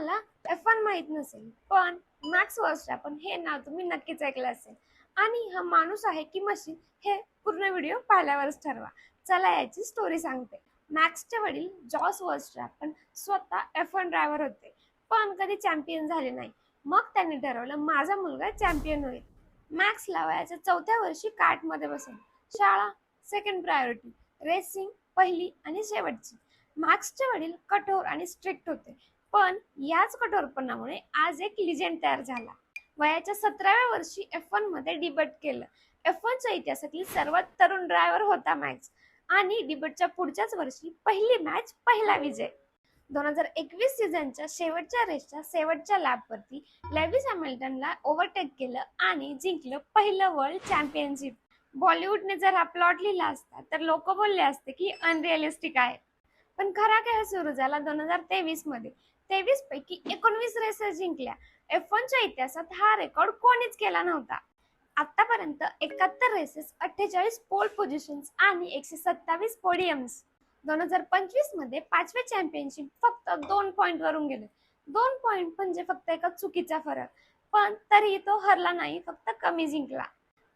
तुम्हाला F1 माहित नसेल, पण मॅक्स वर्स्टॅपन हे नाव तुम्ही नक्कीच ऐकलं असेल. आणि हा माणूस आहे की मशीन हे पूर्ण व्हिडिओ पाहिल्यावरच ठरवा. चला याची स्टोरी सांगते. मॅक्सचे वडील जॉस वर्स्टॅपन स्वतः F1 ड्रायव्हर होते, पण कधी चॅम्पियन झाले नाही. मग त्यांनी ठरवलं माझा मुलगा चॅम्पियन होईल. मॅक्सला वयाच्या 4थ्या वर्षी कार्टमध्ये बसवलं. शाळा सेकंड प्रायोरिटी, रेसिंग पहिली आणि शेवटची. मॅक्सचे वडील कठोर आणि स्ट्रिक्ट होते, पण याच कठोरपणामुळे आज एक लिजेंड तयार झाला. वयाच्या 17व्या वर्षी F1 मध्ये डिबेट केलं. F1च्या इतिहासातील सर्वात तरुण ड्रायव्हर होता मॅक्स आणि डिबेटच्या पुढच्याच वर्षी पहिली मॅच पहिला विजय. 2021 सीझनच्या शेवटच्या रेसच्या शेवटच्या लॅपवरती लेविस हॅमिल्टनला ओव्हरटेक केलं आणि जिंकलं पहिलं वर्ल्ड चॅम्पियनशिप. बॉलिवूडने जर हा प्लॉट लिहिला असता तर लोक बोलले असते की अनरिअलिस्टिक आहे. पण खरा खेळ सुरू झाला 2023 मध्ये. 23 पैकी 19 रेसेस जिंकल्या. F1च्या इतिहासात हा रेकॉर्ड कोणीच केला नव्हता. आतापर्यंत 71 रेसेस, 48 पोल पोझिशन्स आणि 127 पोडियम्स. 2025 मध्ये पाचवे चॅम्पियनशिप फक्त 2 पॉइंट वरून गेले. 2 पॉइंट म्हणजे फक्त एका चुकीचा फरक, पण तरीही तो हरला नाही, फक्त कमी जिंकला.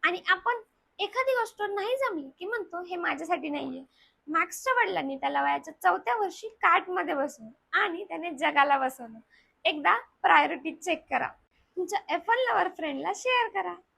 आणि आपण एखादी गोष्ट नाही जमली की म्हणतो हे माझ्यासाठी नाहीये. मॅक्सच्या वडिलांनी त्याला वयाच्या 4थ्या वर्षी कार्टमध्ये बसवलं आणि त्याने जगाला बसवलं. एकदा प्रायोरिटी चेक करा. तुमच्या F1 लवर फ्रेंडला शेअर करा.